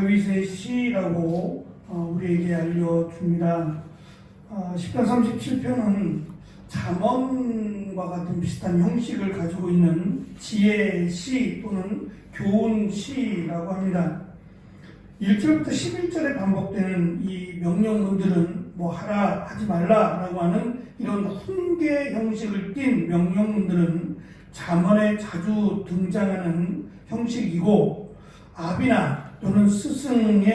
다윗의 시라고 우리에게 알려줍니다. 10편 37편은 잠언과 같은 비슷한 형식을 가지고 있는 지혜 시 또는 교훈 시라고 합니다. 1절부터 11절에 반복되는 이 명령문들은 뭐 하라 하지 말라라고 하는 이런 훈계 형식을 띤 명령문들은 잠언에 자주 등장하는 형식이고, 아비나 또는 스승이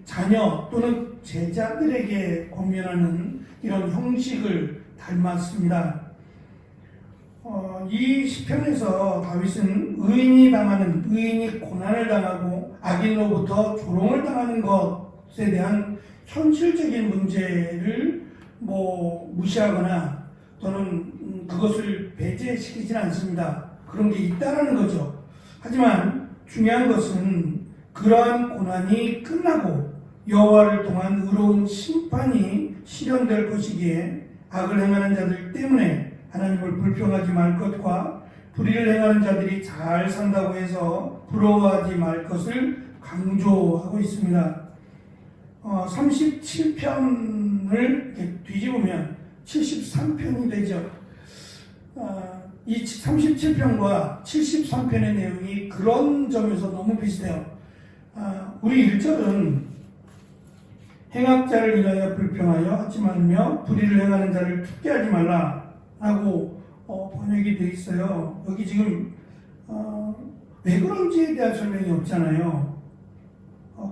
자녀 또는 제자들에게 권면하는 이런 형식을 닮았습니다. 이 시편에서 다윗은 의인이 고난을 당하고 악인으로부터 조롱을 당하는 것에 대한 현실적인 문제를 무시하거나 또는 그것을 배제시키지는 않습니다. 그런 게 있다라는 거죠. 하지만 중요한 것은 그러한 고난이 끝나고 여호와를 통한 의로운 심판이 실현될 것이기에 악을 행하는 자들 때문에 하나님을 불평하지 말 것과 불의를 행하는 자들이 잘 산다고 해서 부러워하지 말 것을 강조하고 있습니다. 37편을 이렇게 뒤집으면 73편이 되죠. 이 37편과 73편의 내용이 그런 점에서 너무 비슷해요. 우리 1절은 행악자를 인하여 불평하여 하지 말며 불의를 행하는 자를 축제하지 말라라고 번역이 되어 있어요. 여기 지금 왜 그런지에 대한 설명이 없잖아요.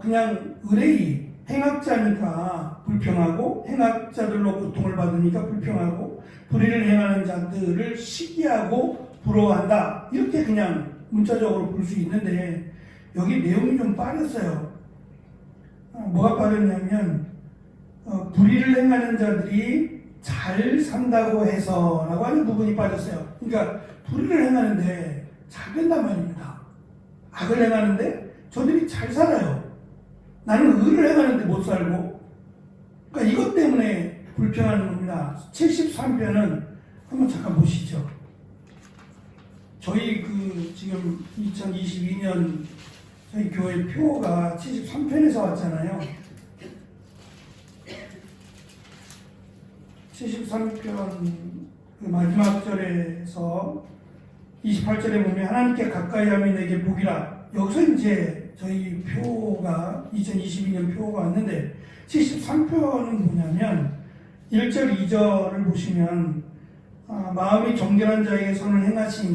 그냥 의뢰이 행악자니까 불평하고 행악자들로 고통을 받으니까 불평하고 불의를 행하는 자들을 시기하고 부러워한다, 이렇게 그냥 문자적으로 볼 수 있는데 여기 내용이 좀 빠졌어요. 뭐가 빠졌냐면 불의를 행하는 자들이 잘 산다고 해서 라고 하는 부분이 빠졌어요. 그러니까 불의를 행하는데 잘 된단 말입니다. 악을 행하는데 저들이 잘 살아요. 나는 의를 행하는데 못 살고. 그러니까 이것 때문에 불평하는 겁니다. 73편은 한번 잠깐 보시죠. 저희 지금 2022년 저희 교회 표가 73편에서 왔잖아요. 73편 마지막 절에서 28절에 보면 하나님께 가까이 하면 내게 복이라. 여기서 이제 저희 표가 2022년 표가 왔는데 73편은 뭐냐면 1절 2절을 보시면 마음이 정결한 자에게 선을 행하시니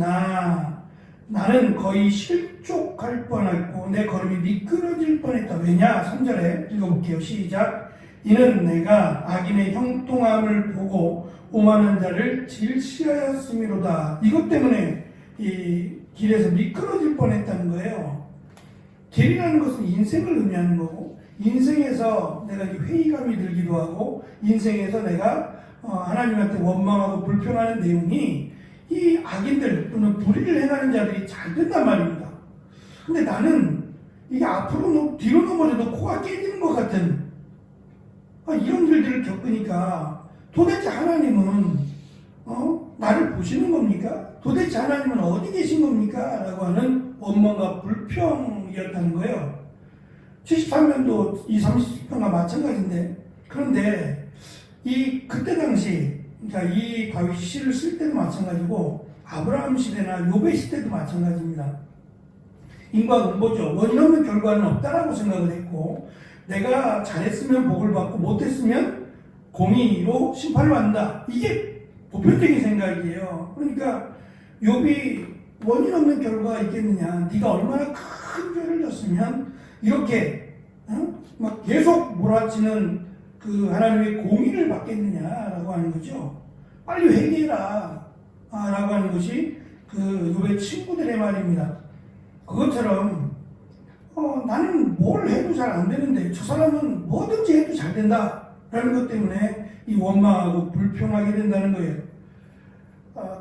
나는 거의 실족할 뻔했고 내 걸음이 미끄러질 뻔했다. 왜냐? 3절에 읽어볼게요. 시작. 이는 내가 악인의 형통함을 보고 오만한 자를 질시하였음이로다. 이것 때문에 이 길에서 미끄러질 뻔했다는 거예요. 길이라는 것은 인생을 의미하는 거고, 인생에서 내가 회의감이 들기도 하고, 인생에서 내가 하나님한테 원망하고 불평하는 내용이 이 악인들 또는 불의를 행하는 자들이 잘 된단 말입니다. 근데 나는 이게 앞으로 뒤로 넘어져도 코가 깨지는 것 같은 이런 일들을 겪으니까 도대체 하나님은 나를 보시는 겁니까? 도대체 하나님은 어디 계신 겁니까? 라고 하는 원망과 불평이었다는 거예요. 73년도 이 30편과 마찬가지인데, 그런데 그때 당시, 그러니까 이 다윗 시를 쓸 때도 마찬가지고 아브라함 시대나 요배 시대도 마찬가지입니다. 인과응보죠. 원인 없는 결과는 없다라고 생각을 했고, 내가 잘했으면 복을 받고 못했으면 공의로 심판을 받는다. 이게 보편적인 생각이에요. 그러니까 욥이 원인 없는 결과가 있겠느냐, 네가 얼마나 큰 죄를 졌으면 이렇게 막 계속 몰아치는 하나님의 공의를 받겠느냐라고 하는 거죠. 빨리 회개해라 라고 하는 것이 욥의 친구들의 말입니다. 그것처럼 나는 뭘 해도 잘 안 되는데 저 사람은 뭐든지 해도 잘 된다 라는 것 때문에 이 원망하고 불평하게 된다는 거예요.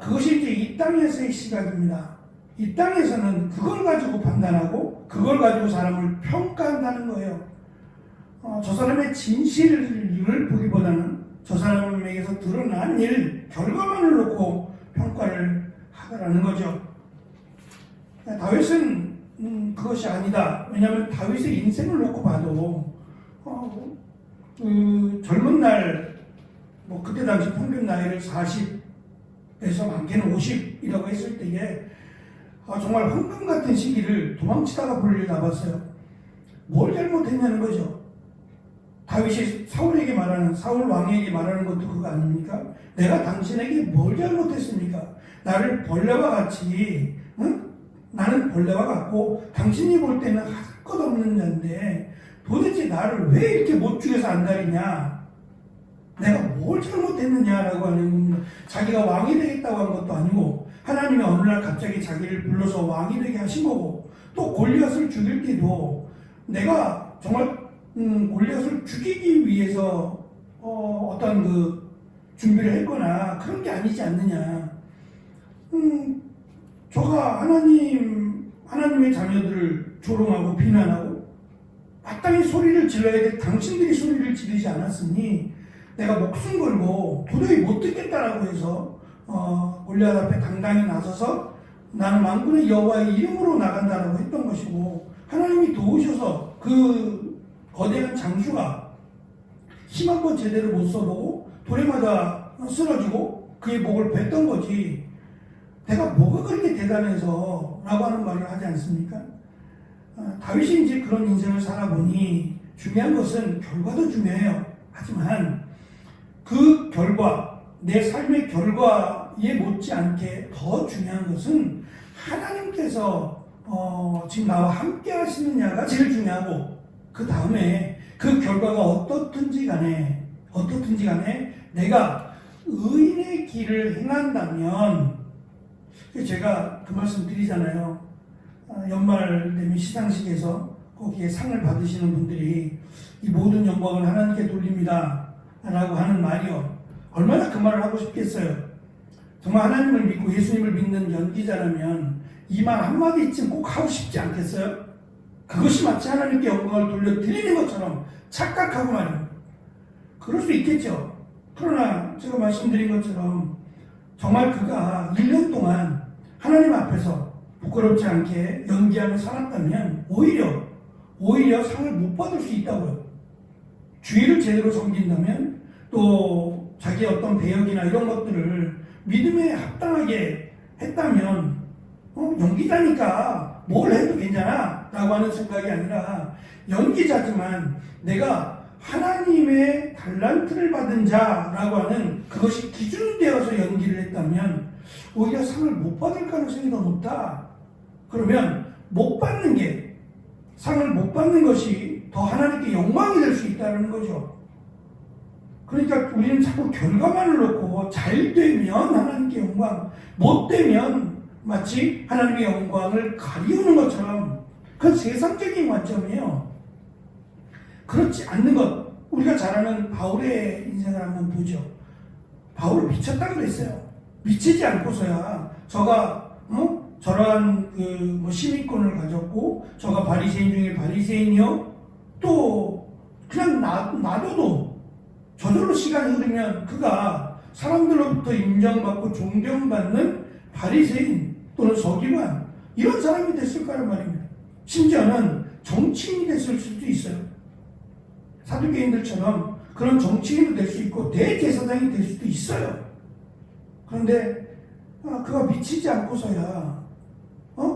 그것이 이제 이 땅에서의 시각입니다. 이 땅에서는 그걸 가지고 판단하고 그걸 가지고 사람을 평가한다는 거예요. 저 사람의 진실을 보기보다는 저 사람에게서 드러난 결과만을 놓고 평가를 하더라는 거죠. 다윗은 그것이 아니다. 왜냐하면 다윗의 인생을 놓고 봐도 그 젊은 날, 뭐 그때 당시 평균 나이를 40에서 많게는 50이라고 했을 때에 정말 황금 같은 시기를 도망치다가 볼일 나봤어요. 뭘 잘못했냐는 거죠. 다윗이 사울에게 말하는, 사울 왕에게 말하는 것도 그거 아닙니까? 내가 당신에게 뭘 잘못했습니까? 나를 벌레와 같이, 응? 나는 벌레와 같고 당신이 볼 때는 할 것 없는 자인데 도대체 나를 왜 이렇게 못 죽여서 안달이냐? 내가 뭘 잘못했느냐라고 하는 겁니다. 자기가 왕이 되겠다고 한 것도 아니고 하나님이 어느 날 갑자기 자기를 불러서 왕이 되게 하신 거고, 또 골리앗을 죽일 때도 내가 정말 골리앗을 죽이기 위해서 어떤 그 준비를 했거나 그런 게 아니지 않느냐. 저가 하나님의 자녀들을 조롱하고 비난하고 마땅히 소리를 질러야 돼. 당신들이 소리를 지르지 않았으니 내가 목숨 걸고 도저히 못 듣겠다라고 해서 골리앗 앞에 당당히 나서서 나는 만군의 여호와의 이름으로 나간다라고 했던 것이고, 하나님이 도우셔서 그 거대한 장수가 힘 한번 제대로 못 써보고 돌에 맞아 쓰러지고 그의 목을 뱉던 거지, 내가 뭐가 그렇게 대단해서 라고 하는 말을 하지 않습니까? 다윗이 이제 그런 인생을 살아보니 중요한 것은 결과도 중요해요. 하지만 그 결과, 내 삶의 결과에 못지않게 더 중요한 것은 하나님께서 지금 나와 함께 하시느냐가 제일 중요하고, 그 다음에 그 결과가 어떻든지 간에 내가 의인의 길을 행한다면, 제가 그 말씀 드리잖아요. 연말 되면 시상식에서 거기에 상을 받으시는 분들이 이 모든 영광을 하나님께 돌립니다 라고 하는 말이요, 얼마나 그 말을 하고 싶겠어요. 정말 하나님을 믿고 예수님을 믿는 연기자라면 이 말 한마디쯤 꼭 하고 싶지 않겠어요? 그것이 마치 하나님께 영광을 돌려드리는 것처럼 착각하고 말이에요. 그럴 수 있겠죠. 그러나 제가 말씀드린 것처럼 정말 그가 1년 동안 하나님 앞에서 부끄럽지 않게 연기하며 살았다면 오히려 상을 못 받을 수 있다고요. 주의를 제대로 섬긴다면, 또 자기의 어떤 배역이나 이런 것들을 믿음에 합당하게 했다면 연기자니까 뭘 해도 괜찮아 라고 하는 생각이 아니라, 연기자지만 내가 하나님의 달란트를 받은 자라고 하는 그것이 기준되어서 연기를 했다면 오히려 상을 못 받을 가능성이 더 높다. 그러면 상을 못 받는 것이 더 하나님께 영광이 될 수 있다는 거죠. 그러니까 우리는 자꾸 결과만을 놓고 잘 되면 하나님께 영광, 못 되면 마치 하나님의 영광을 가리우는 것처럼, 그건 세상적인 관점이에요. 그렇지 않는 것, 우리가 잘 아는 바울의 인생을 한번 보죠. 바울을 미쳤다고 그랬어요. 미치지 않고서야 저가 저러한 시민권을 가졌고, 저가 바리새인 중에 바리새인이요, 또 그냥 놔둬도 저절로 시간이 흐르면 그가 사람들로부터 인정받고 존경받는 바리새인 또는 서기관, 이런 사람이 됐을 거란 말입니다. 심지어는 정치인이 됐을 수도 있어요. 사두개인들처럼 그런 정치인도 될 수 있고 대제사장이 될 수도 있어요. 그런데 그가 미치지 않고서야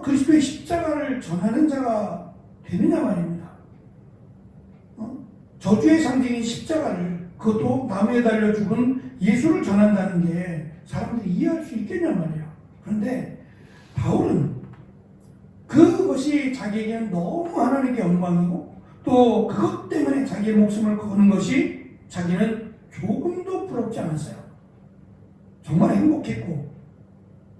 그리스도의 십자가를 전하는 자가 되느냐 말입니다. 저주의 상징인 십자가를, 그것도 나무에 달려 죽은 예수를 전한다는 게 사람들이 이해할 수 있겠냐 말이에요. 그런데 바울은 그것이 자기에게는 너무 하나님께 영광이고, 또 그것 때문에 자기의 목숨을 거는 것이 자기는 조금도 부럽지 않았어요. 정말 행복했고,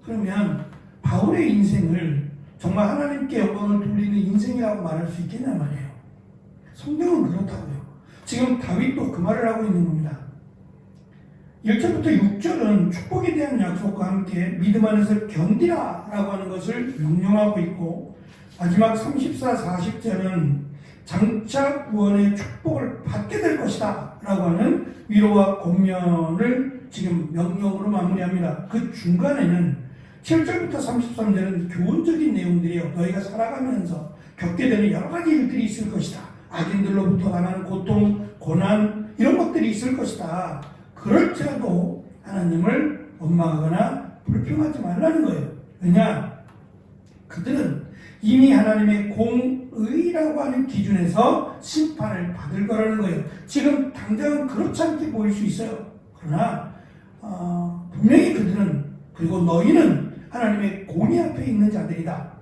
그러면 바울의 인생을 정말 하나님께 영광을 돌리는 인생이라고 말할 수 있겠냐 말이에요. 성경은 그렇다고요. 지금 다윗도 그 말을 하고 있는 겁니다. 1절부터 6절은 축복에 대한 약속과 함께 믿음 안에서 견디라 라고 하는 것을 명령하고 있고, 마지막 34, 40절은 장차 구원의 축복을 받게 될 것이다 라고 하는 위로와 권면을 지금 명령으로 마무리합니다. 그 중간에는 7절부터 33절은 교훈적인 내용들이에요. 너희가 살아가면서 겪게 되는 여러 가지 일들이 있을 것이다. 악인들로부터 당하는 고통, 고난 이런 것들이 있을 것이다. 그럴지라도 하나님을 원망하거나 불평하지 말라는 거예요. 왜냐? 그들은 이미 하나님의 공의라고 하는 기준에서 심판을 받을 거라는 거예요. 지금 당장은 그렇지 않게 보일 수 있어요. 그러나 분명히 그들은, 그리고 너희는 하나님의 공의 앞에 있는 자들이다.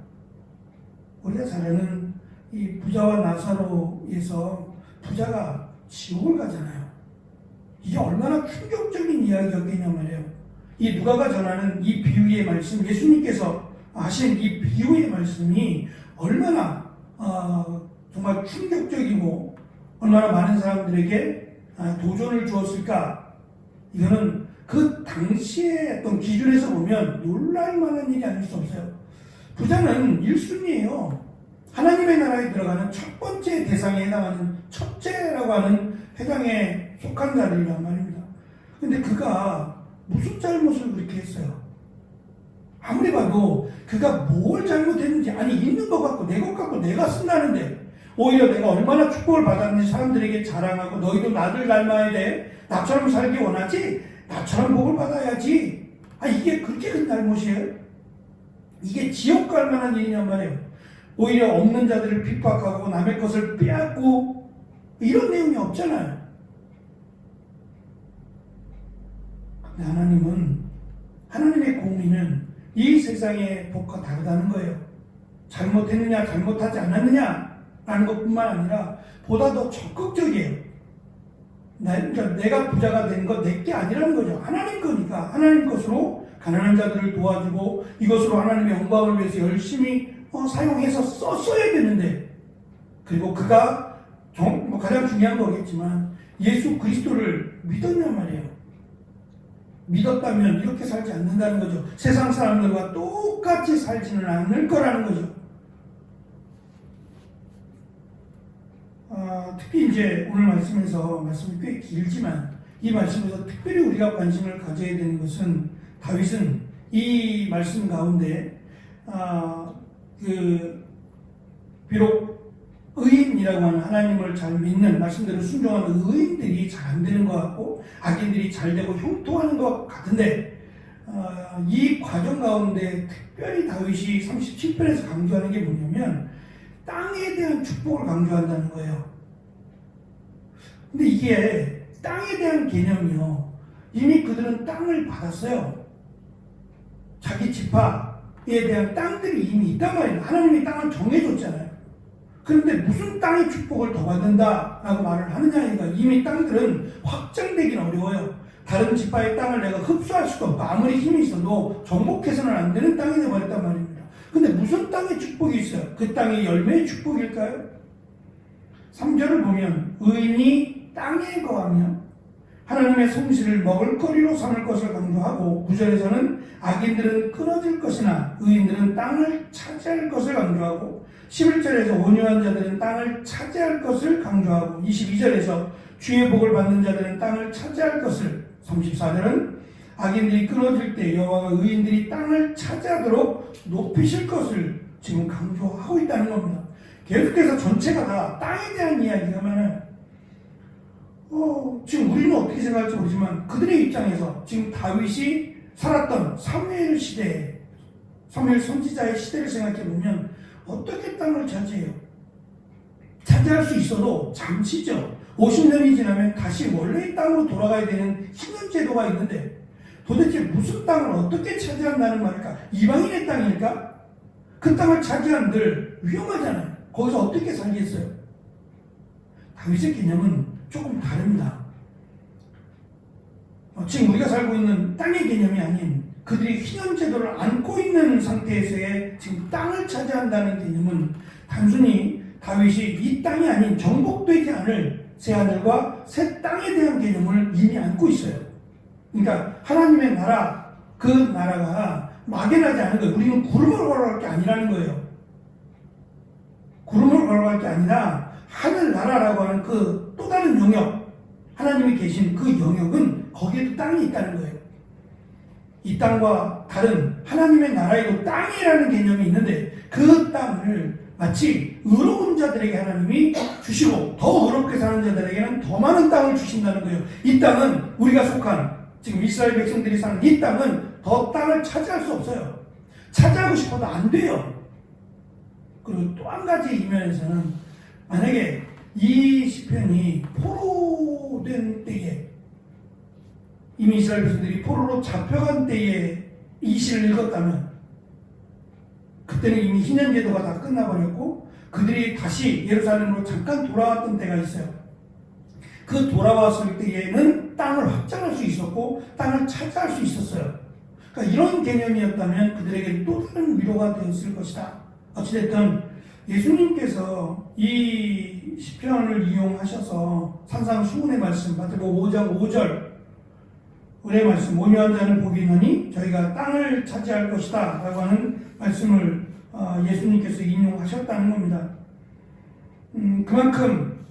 우리가 잘 아는 이 부자와 나사로에서 부자가 지옥을 가잖아요. 이게 얼마나 충격적인 이야기였겠냐 말이에요. 이 누가가 전하는 이 비유의 말씀, 예수님께서 하신 이 비유의 말씀이 얼마나 정말 충격적이고 얼마나 많은 사람들에게 도전을 주었을까. 이거는 그 당시의 어떤 기준에서 보면 놀랄 만한 일이 아닐 수 없어요. 부자는 1순위예요. 하나님의 나라에 들어가는 첫 번째 대상에 해당하는 첫째라고 하는 회당에 속한 자들이란 말입니다. 근데 그가 무슨 잘못을 그렇게 했어요? 아무리 봐도 그가 뭘 잘못했는지, 아니 있는 것 같고 내 것 같고 내가 쓴다는데 오히려 내가 얼마나 축복을 받았는지 사람들에게 자랑하고 너희도 나를 닮아야 돼. 나처럼 살기 원하지? 나처럼 복을 받아야지. 이게 그렇게 큰 잘못이에요? 이게 지옥 갈 만한 일이냔 말이에요. 오히려 없는 자들을 핍박하고 남의 것을 빼앗고 이런 내용이 없잖아요. 근데 하나님의 공의는 이 세상의 복과 다르다는 거예요. 잘못했느냐 잘못하지 않았느냐 라는 것뿐만 아니라 보다 더 적극적이에요. 그러니까 내가 부자가 된 건 내 게 아니라는 거죠. 하나님 거니까 하나님 것으로 가난한 자들을 도와주고 이것으로 하나님의 영광을 위해서 열심히 사용해서 썼어야 되는데, 그리고 그가 가장 중요한 거겠지만 예수 그리스도를 믿었냔 말이에요. 믿었다면 이렇게 살지 않는다는 거죠. 세상 사람들과 똑같이 살지는 않을 거라는 거죠. 특히 이제 오늘 말씀에서, 말씀이 꽤 길지만 이 말씀에서 특별히 우리가 관심을 가져야 되는 것은, 다윗은 이 말씀 가운데 비록 의인이라고 하는 하나님을 잘 믿는, 말씀대로 순종하는 의인들이 잘 안 되는 것 같고 악인들이 잘 되고 형통하는 것 같은데, 이 과정 가운데 특별히 다윗이 37편에서 강조하는 게 뭐냐면 땅에 대한 축복을 강조한다는 거예요. 근데 이게 땅에 대한 개념이요, 이미 그들은 땅을 받았어요. 자기 지파에 대한 땅들이 이미 있단 말이에요. 하나님이 땅을 정해줬잖아요. 그런데 무슨 땅의 축복을 더 받는다라고 말을 하느냐니까, 이미 땅들은 확장되긴 어려워요. 다른 지파의 땅을 내가 흡수할 수도 없고 아무리 힘이 있어도 정복해서는 안 되는 땅이 되어버렸단 말입니다. 근데 무슨 땅의 축복이 있어요? 그 땅의 열매의 축복일까요? 3절을 보면 의인이 땅에 거하며 하나님의 성실을 먹을거리로 삼을 것을 강조하고, 9절에서는 악인들은 끊어질 것이나 의인들은 땅을 차지할 것을 강조하고, 11절에서 온유한 자들은 땅을 차지할 것을 강조하고, 22절에서 주의 복을 받는 자들은 땅을 차지할 것을, 34절은 악인들이 끊어질 때 여호와가 의인들이 땅을 차지하도록 높이실 것을 지금 강조하고 있다는 겁니다. 계속해서 전체가 다 땅에 대한 이야기가 많아요. 지금 우리는 어떻게 생각할지 모르지만 그들의 입장에서 지금 다윗이 살았던 사무엘 시대, 사무엘 선지자의 시대를 생각해보면 어떻게 땅을 차지해요? 차지할 수 있어도 잠시죠. 50년이 지나면 다시 원래의 땅으로 돌아가야 되는 신년제도가 있는데 도대체 무슨 땅을 어떻게 차지한다는 말일까? 이방인의 땅일까? 그 땅을 차지한들 위험하잖아요. 거기서 어떻게 살겠어요? 다윗의 개념은 조금 다릅니다. 지금 우리가 살고 있는 땅의 개념이 아닌 그들이 신년제도를 안고 있는 상태에서의 지금 땅을 차지한다는 개념은 단순히 다윗이 이 땅이 아닌 정복되지 않을 새하늘과 새 땅에 대한 개념을 이미 안고 있어요. 그러니까 하나님의 나라, 그 나라가 막연하지 않은 거예요. 우리는 구름을 걸어갈 게 아니라는 거예요. 구름을 걸어갈 게 아니라 하늘나라라고 하는 그 또 다른 영역, 하나님이 계신 그 영역은 거기에도 땅이 있다는 거예요. 이 땅과 다른 하나님의 나라에도 땅이라는 개념이 있는데 그 땅을 마치 의로운 자들에게 하나님이 주시고 더 의롭게 사는 자들에게는 더 많은 땅을 주신다는 거예요. 이 땅은 우리가 속한 지금 이스라엘 백성들이 사는 이 땅은 더 땅을 차지할 수 없어요. 차지하고 싶어도 안 돼요. 그리고 또 한 가지 이면에서는 만약에 이 시편이 포로된 때에 이미 이스라엘 백성들이 포로로 잡혀간 때에 이 시를 읽었다면 그때는 이미 희년제도가 다 끝나버렸고 그들이 다시 예루살렘으로 잠깐 돌아왔던 때가 있어요. 그 돌아왔을 때에는 땅을 확장할 수 있었고 땅을 차지할 수 있었어요. 그러니까 이런 개념이었다면 그들에게 또 다른 위로가 되었을 것이다. 어찌됐든 예수님께서 이 시편을 이용하셔서 산상수훈의 말씀 마태복음 5장 5절 은혜의 말씀 온유한 자는 복이 있나니 저희가 땅을 차지할 것이다 라고 하는 말씀을 예수님께서 인용하셨다는 겁니다. 그만큼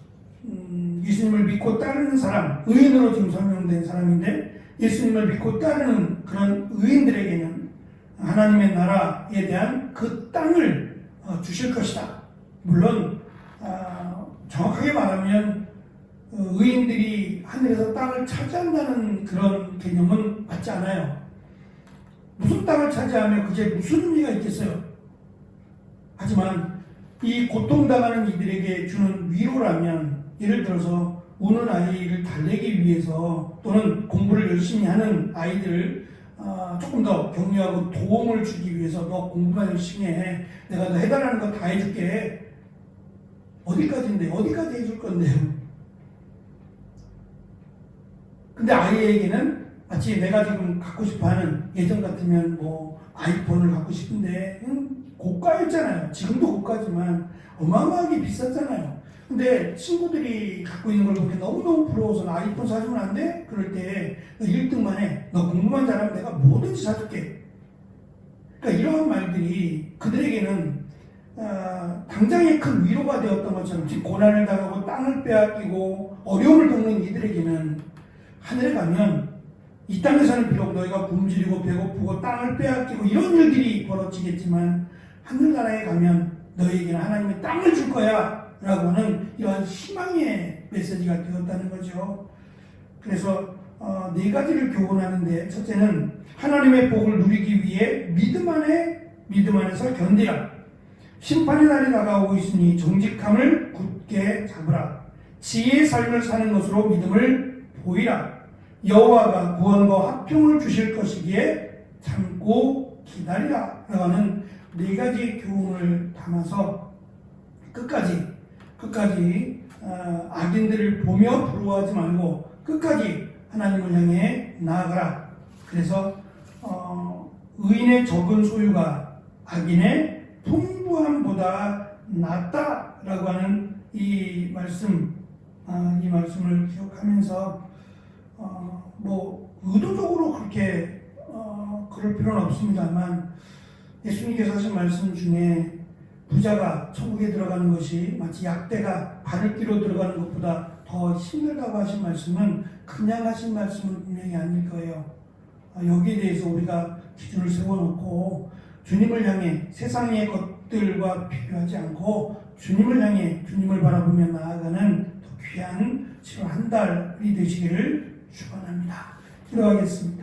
예수님을 믿고 따르는 사람, 의인으로 지금 설명된 사람인데 예수님을 믿고 따르는 그런 의인들에게는 하나님의 나라에 대한 그 땅을 주실 것이다. 물론 정확하게 말하면 의인들이 하늘에서 땅을 차지한다는 그런 개념은 맞지 않아요. 무슨 땅을 차지하면 그게 무슨 의미가 있겠어요? 하지만 이 고통당하는 이들에게 주는 위로라면 예를 들어서 우는 아이를 달래기 위해서 또는 공부를 열심히 하는 아이들을 조금 더 격려하고 도움을 주기 위해서 너 공부만 열심히 해. 내가 너 해달라는 거 다 해줄게. 어디까지인데? 어디까지 해줄 건데요? 근데 아이에게는 마치 내가 지금 갖고 싶어하는 예전 같으면 뭐 아이폰을 갖고 싶은데 고가였잖아요. 지금도 고가지만 어마어마하게 비쌌잖아요. 근데 친구들이 갖고 있는 걸 보면 너무너무 부러워서 나 아이폰 사주면 안 돼? 그럴 때 너 1등만 해. 너 공부만 잘하면 내가 뭐든지 사줄게. 그러니까 이러한 말들이 그들에게는 당장의 큰 위로가 되었던 것처럼 지금 고난을 당하고 땅을 빼앗기고 어려움을 겪는 이들에게는 하늘에 가면 이 땅에서는 비록 너희가 굶주리고 배고프고 땅을 빼앗기고 이런 일들이 벌어지겠지만 하늘나라에 가면 너희에게는 하나님의 땅을 줄 거야 라고 하는 이러한 희망의 메시지가 되었다는 거죠. 그래서 네 가지를 교훈하는데 첫째는 하나님의 복을 누리기 위해 믿음 안에서 견디라. 심판의 날이 다가오고 있으니 정직함을 굳게 잡으라. 지혜의 삶을 사는 것으로 믿음을 보이라. 여호와가 구원과 화평을 주실 것이기에 참고 기다리라. 라고 하는 네 가지 교훈을 담아서 끝까지 악인들을 보며 부러워하지 말고 끝까지 하나님을 향해 나아가라. 그래서 의인의 적은 소유가 악인의 풍부함보다 낫다라고 하는 이 말씀을 기억하면서 뭐 의도적으로 그렇게 그럴 필요는 없습니다만 예수님께서 하신 말씀 중에 부자가 천국에 들어가는 것이 마치 약대가 발을 끼러 들어가는 것보다 더 힘들다고 하신 말씀은 그냥 하신 말씀은 분명히 아닐 거예요. 여기에 대해서 우리가 기준을 세워놓고 주님을 향해 세상의 것들과 비교하지 않고 주님을 향해 주님을 바라보며 나아가는 더 귀한 7월 한 달이 되시기를 축원합니다. 기도하겠습니다.